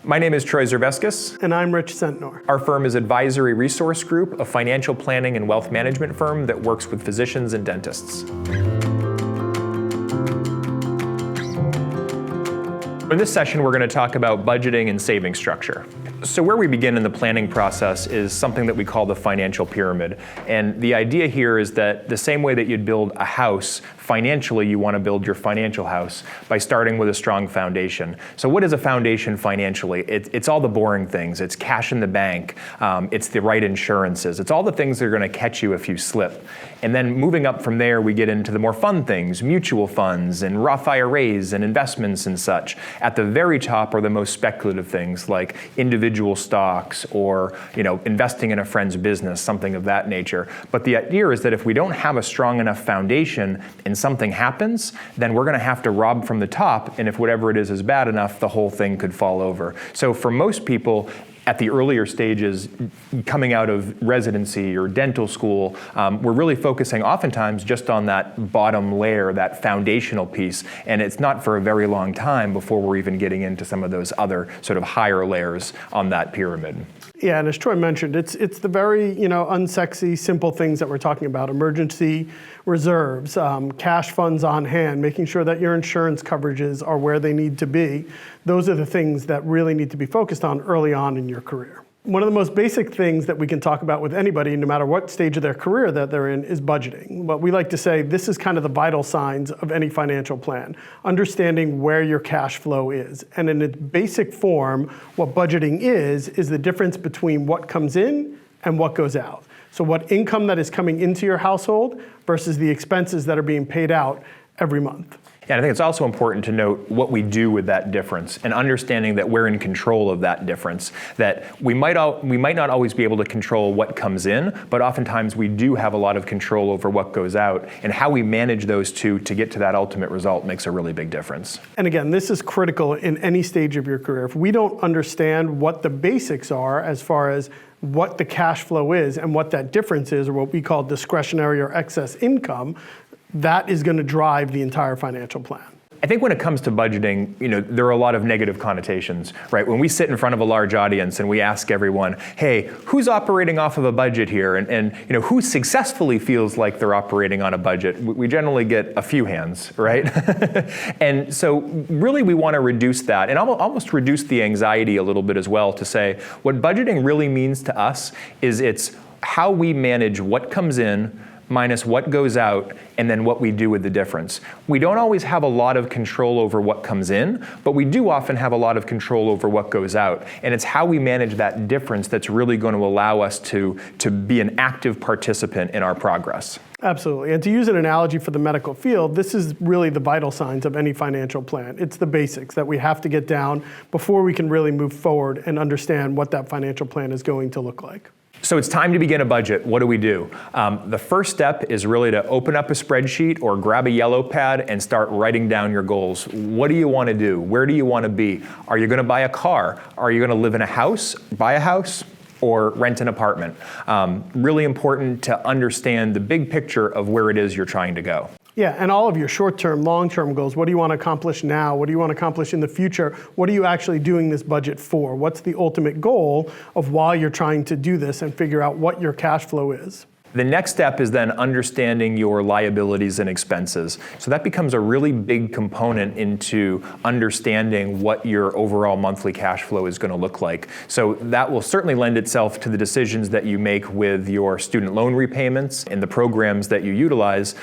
My name is Troy Zerveskis. And I'm Rich Sentnor. Our firm is Advisory Resource Group, a financial planning and wealth management firm that works with physicians and dentists. In this session, we're going to talk about budgeting and saving structure. So where we begin in the planning process is something that we call the financial pyramid. And the idea here is that the same way that you'd build a house, financially you want to build your financial house by starting with a strong foundation. So what is a foundation financially? It's all the boring things. It's cash in the bank. It's the right insurances. It's all the things that are going to catch you if you slip. And then moving up from there, we get into the more fun things, mutual funds and Roth IRAs and investments and such. At the very top are the most speculative things like individual stocks or investing in a friend's business, something of that nature. But the idea is that if we don't have a strong enough foundation and something happens, then we're going to have to rob from the top, and if whatever it is bad enough, the whole thing could fall over. So for most people, at the earlier stages, coming out of residency or dental school, we're really focusing oftentimes just on that bottom layer, that foundational piece, and it's not for a very long time before we're even getting into some of those other sort of higher layers on that pyramid. Yeah, and as Troy mentioned, it's the very unsexy, simple things that we're talking about: emergency reserves, cash funds on hand, making sure that your insurance coverages are where they need to be. Those are the things that really need to be focused on early on in your career. One of the most basic things that we can talk about with anybody, no matter what stage of their career that they're in, is budgeting. But we like to say this is kind of the vital signs of any financial plan, understanding where your cash flow is. And in its basic form, what budgeting is the difference between what comes in and what goes out. So what income that is coming into your household versus the expenses that are being paid out every month. And I think it's also important to note what we do with that difference and understanding that we're in control of that difference, that we might not always be able to control what comes in, but oftentimes we do have a lot of control over what goes out, and how we manage those two to get to that ultimate result makes a really big difference. And again, this is critical in any stage of your career. If we don't understand what the basics are as far as what the cash flow is and what that difference is, or what we call discretionary or excess income, that is going to drive the entire financial plan. I think when it comes to budgeting, there are a lot of negative connotations, right? When we sit in front of a large audience and we ask everyone, hey, who's operating off of a budget here? And who successfully feels like they're operating on a budget? We generally get a few hands, right? And so really we want to reduce that and almost reduce the anxiety a little bit as well, to say what budgeting really means to us is it's how we manage what comes in minus what goes out, and then what we do with the difference. We don't always have a lot of control over what comes in, but we do often have a lot of control over what goes out. And it's how we manage that difference that's really going to allow us to be an active participant in our progress. Absolutely. And to use an analogy for the medical field, this is really the vital signs of any financial plan. It's the basics that we have to get down before we can really move forward and understand what that financial plan is going to look like. So it's time to begin a budget. What do? The first step is really to open up a spreadsheet or grab a yellow pad and start writing down your goals. What do you want to do? Where do you want to be? Are you going to buy a car? Are you going to live in a house, buy a house, or rent an apartment? Really important to understand the big picture of where it is you're trying to go. Yeah, and all of your short-term, long-term goals. What do you want to accomplish now? What do you want to accomplish in the future? What are you actually doing this budget for? What's the ultimate goal of why you're trying to do this, and figure out what your cash flow is? The next step is then understanding your liabilities and expenses. So that becomes a really big component into understanding what your overall monthly cash flow is going to look like. So that will certainly lend itself to the decisions that you make with your student loan repayments and the programs that you utilize,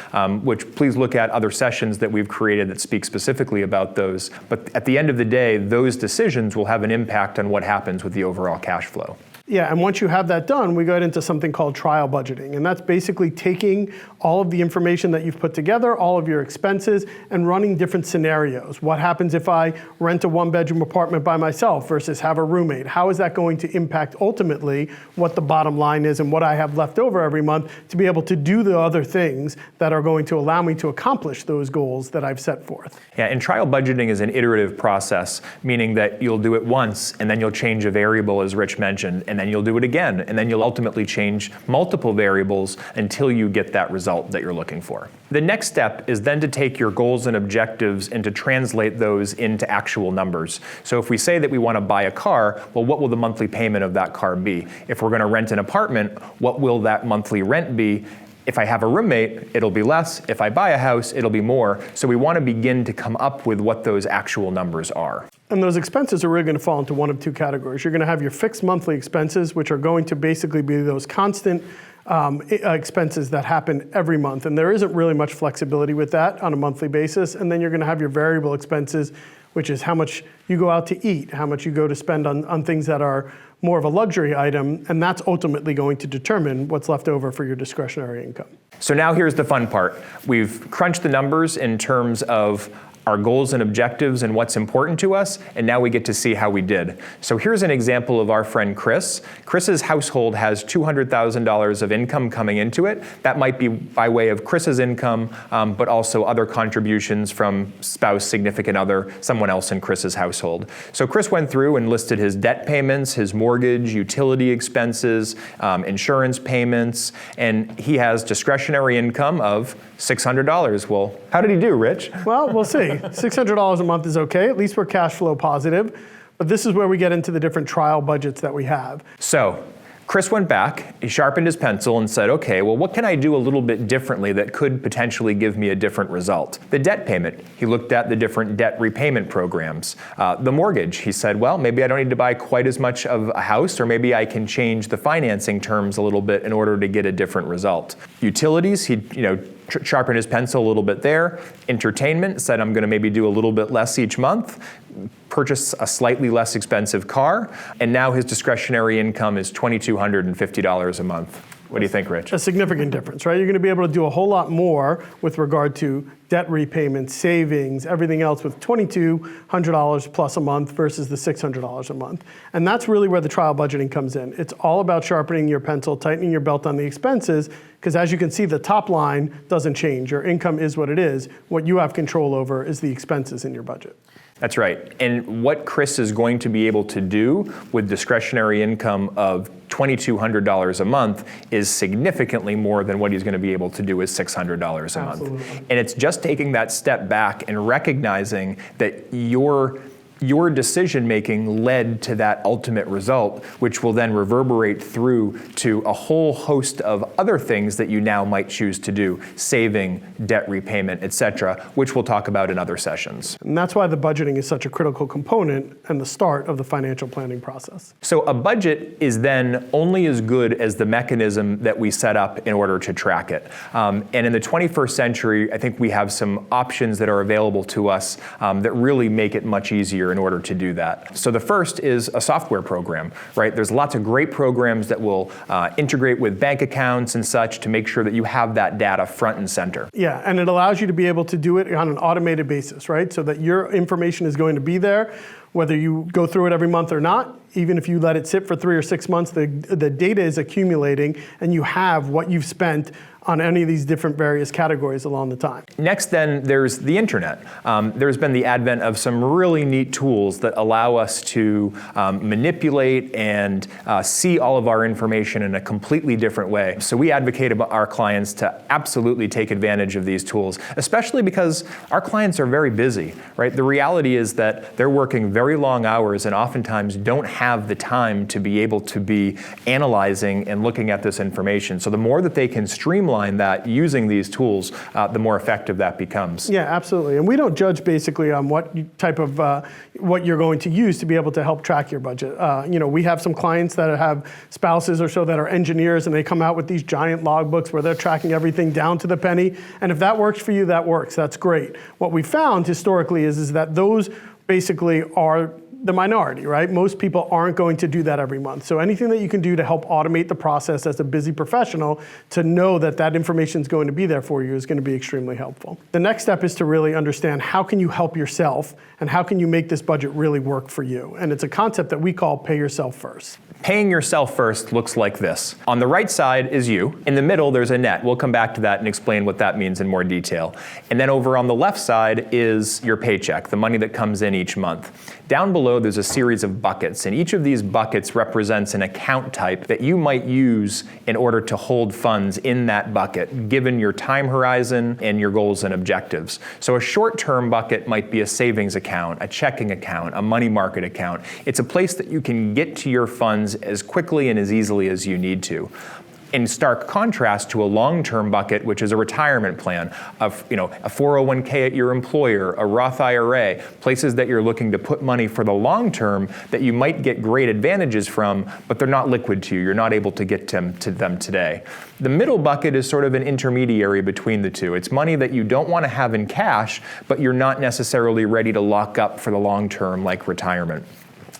which please look at other sessions that we've created that speak specifically about those. But at the end of the day, those decisions will have an impact on what happens with the overall cash flow. Yeah, and once you have that done, we go into something called trial budgeting. And that's basically taking all of the information that you've put together, all of your expenses, and running different scenarios. What happens if I rent a one-bedroom apartment by myself versus have a roommate? How is that going to impact ultimately what the bottom line is and what I have left over every month to be able to do the other things that are going to allow me to accomplish those goals that I've set forth? Yeah, and trial budgeting is an iterative process, meaning that you'll do it once and then you'll change a variable, as Rich mentioned, and and then you'll do it again, and then you'll ultimately change multiple variables until you get that result that you're looking for. The next step is then to take your goals and objectives and to translate those into actual numbers. So if we say that we want to buy a car, well, what will the monthly payment of that car be? If we're going to rent an apartment, what will that monthly rent be? If I have a roommate, it'll be less. If I buy a house, it'll be more. So we want to begin to come up with what those actual numbers are. And those expenses are really going to fall into one of two categories. You're going to have your fixed monthly expenses, which are going to basically be those constant expenses that happen every month. And there isn't really much flexibility with that on a monthly basis. And then you're going to have your variable expenses, which is how much you go out to eat, how much you go to spend on things that are more of a luxury item, and that's ultimately going to determine what's left over for your discretionary income. So now here's the fun part. We've crunched the numbers in terms of our goals and objectives and what's important to us, and now we get to see how we did. So here's an example of our friend Chris. Chris's household has $200,000 of income coming into it. That might be by way of Chris's income, but also other contributions from spouse, significant other, someone else in Chris's household. So Chris went through and listed his debt payments, his mortgage, utility expenses, insurance payments, and he has discretionary income of $600. Well, how did he do, Rich? Well, we'll see. $600 a month is okay. At least we're cash flow positive. But this is where we get into the different trial budgets that we have. So Chris went back, he sharpened his pencil and said, okay, well, what can I do a little bit differently that could potentially give me a different result? The debt payment, he looked at the different debt repayment programs. The mortgage, he said, well, maybe I don't need to buy quite as much of a house, or maybe I can change the financing terms a little bit in order to get a different result. Utilities, he sharpened his pencil a little bit there. Entertainment, said I'm going to maybe do a little bit less each month. Purchase a slightly less expensive car, and now his discretionary income is $2,250 a month. What do you think, Rich? A significant difference, right? You're going to be able to do a whole lot more with regard to debt repayment, savings, everything else with $2,200 plus a month versus the $600 a month. And that's really where the trial budgeting comes in. It's all about sharpening your pencil, tightening your belt on the expenses, because as you can see, the top line doesn't change. Your income is what it is. What you have control over is the expenses in your budget. That's right. And what Chris is going to be able to do with discretionary income of $2,200 a month is significantly more than what he's going to be able to do with $600 a month. Absolutely. And it's just taking that step back and recognizing that your decision-making led to that ultimate result, which will then reverberate through to a whole host of other things that you now might choose to do, saving, debt repayment, etc., which we'll talk about in other sessions. And that's why the budgeting is such a critical component and the start of the financial planning process. So a budget is then only as good as the mechanism that we set up in order to track it. And in the 21st century, I think we have some options that are available to us that really make it much easier in order to do that. So the first is a software program, right? There's lots of great programs that will integrate with bank accounts and such to make sure that you have that data front and center. Yeah, and it allows you to be able to do it on an automated basis, right? So that your information is going to be there, whether you go through it every month or not. Even if you let it sit for 3 or 6 months, the data is accumulating and you have what you've spent on any of these different various categories along the time. Next then, there's the internet. There's been the advent of some really neat tools that allow us to manipulate and see all of our information in a completely different way. So we advocate about our clients to absolutely take advantage of these tools, especially because our clients are very busy, right? The reality is that they're working very long hours and oftentimes don't have the time to be able to be analyzing and looking at this information. So the more that they can streamline that using these tools, the more effective that becomes. Yeah, absolutely. And we don't judge basically on what type of what you're going to use to be able to help track your budget. We have some clients that have spouses or so that are engineers, and they come out with these giant logbooks where they're tracking everything down to the penny. And if that works for you, that works. That's great. What we found historically is that those basically are the minority, right? Most people aren't going to do that every month. So anything that you can do to help automate the process as a busy professional to know that that information is going to be there for you is going to be extremely helpful. The next step is to really understand how can you help yourself and how can you make this budget really work for you? And it's a concept that we call pay yourself first. Paying yourself first looks like this. On the right side is you. In the middle, there's a net. We'll come back to that and explain what that means in more detail. And then over on the left side is your paycheck, the money that comes in each month. Down below below, there's a series of buckets, and each of these buckets represents an account type that you might use in order to hold funds in that bucket, given your time horizon and your goals and objectives. So a short-term bucket might be a savings account, a checking account, a money market account. It's a place that you can get to your funds as quickly and as easily as you need to. In stark contrast to a long-term bucket, which is a retirement plan, a 401k at your employer, a Roth IRA, places that you're looking to put money for the long term that you might get great advantages from, but they're not liquid to you. You're not able to get to them today. The middle bucket is sort of an intermediary between the two. It's money that you don't want to have in cash, but you're not necessarily ready to lock up for the long term like retirement.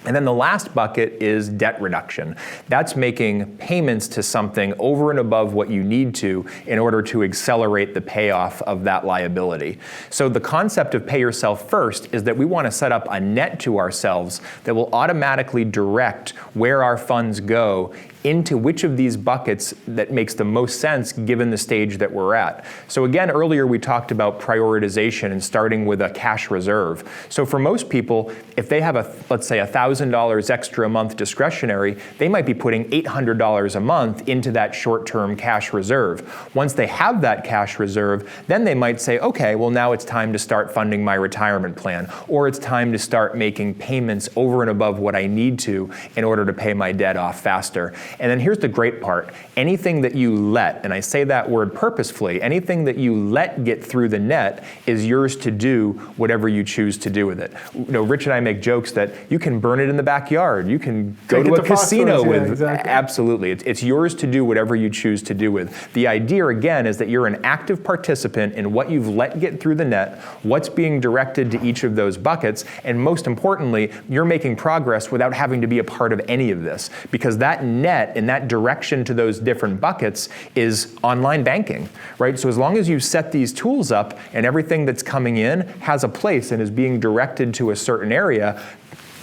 And then the last bucket is debt reduction. That's making payments to something over and above what you need to in order to accelerate the payoff of that liability. So the concept of pay yourself first is that we want to set up a net to ourselves that will automatically direct where our funds go into which of these buckets that makes the most sense given the stage that we're at. So again, earlier we talked about prioritization and starting with a cash reserve. So for most people, if they have let's say $1,000 extra a month discretionary, they might be putting $800 a month into that short-term cash reserve. Once they have that cash reserve, then they might say, okay, well now it's time to start funding my retirement plan, or it's time to start making payments over and above what I need to in order to pay my debt off faster. And then here's the great part. Anything that you let, and I say that word purposefully, anything that you let get through the net is yours to do whatever you choose to do with it. Rich and I make jokes that you can burn it in the backyard. You can go to a casino with it. Exactly. Absolutely. It's yours to do whatever you choose to do with. The idea, again, is that you're an active participant in what you've let get through the net, what's being directed to each of those buckets, and most importantly, you're making progress without having to be a part of any of this, because that net and that direction to those different buckets is online banking, right? So as long as you set these tools up and everything that's coming in has a place and is being directed to a certain area,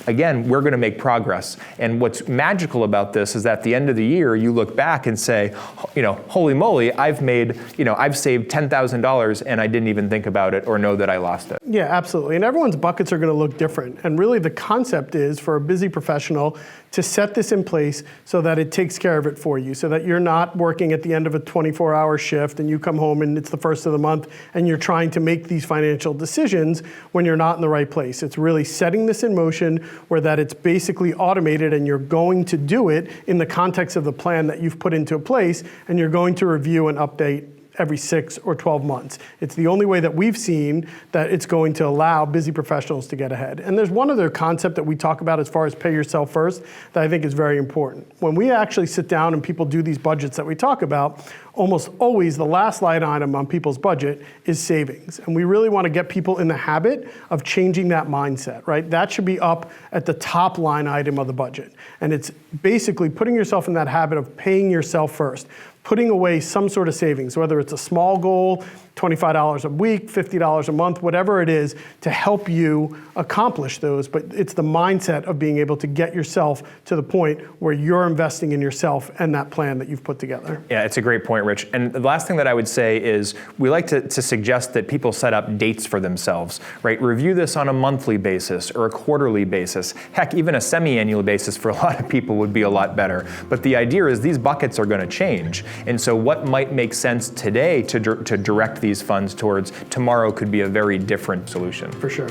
again, we're going to make progress. And what's magical about this is that at the end of the year, you look back and say, holy moly, I've saved $10,000 and I didn't even think about it or know that I lost it. Yeah, absolutely. And everyone's buckets are going to look different. And really the concept is for a busy professional to set this in place so that it takes care of it for you, so that you're not working at the end of a 24-hour shift and you come home and it's the first of the month and you're trying to make these financial decisions when you're not in the right place. It's really setting this in motion where that it's basically automated and you're going to do it in the context of the plan that you've put into place, and you're going to review and update every 6 or 12 months. It's the only way that we've seen that it's going to allow busy professionals to get ahead. And there's one other concept that we talk about as far as pay yourself first that I think is very important. When we actually sit down and people do these budgets that we talk about, almost always the last line item on people's budget is savings. And we really want to get people in the habit of changing that mindset, right? That should be up at the top line item of the budget. And it's basically putting yourself in that habit of paying yourself first, putting away some sort of savings, whether it's a small goal, $25 a week, $50 a month, whatever it is, to help you accomplish those. But it's the mindset of being able to get yourself to the point where you're investing in yourself and that plan that you've put together. Yeah, it's a great point, Rich. And the last thing that I would say is we like to suggest that people set up dates for themselves, right? Review this on a monthly basis or a quarterly basis. Heck, even a semi-annual basis for a lot of people would be a lot better. But the idea is these buckets are going to change. And so what might make sense today to direct these funds towards, tomorrow could be a very different solution. For sure.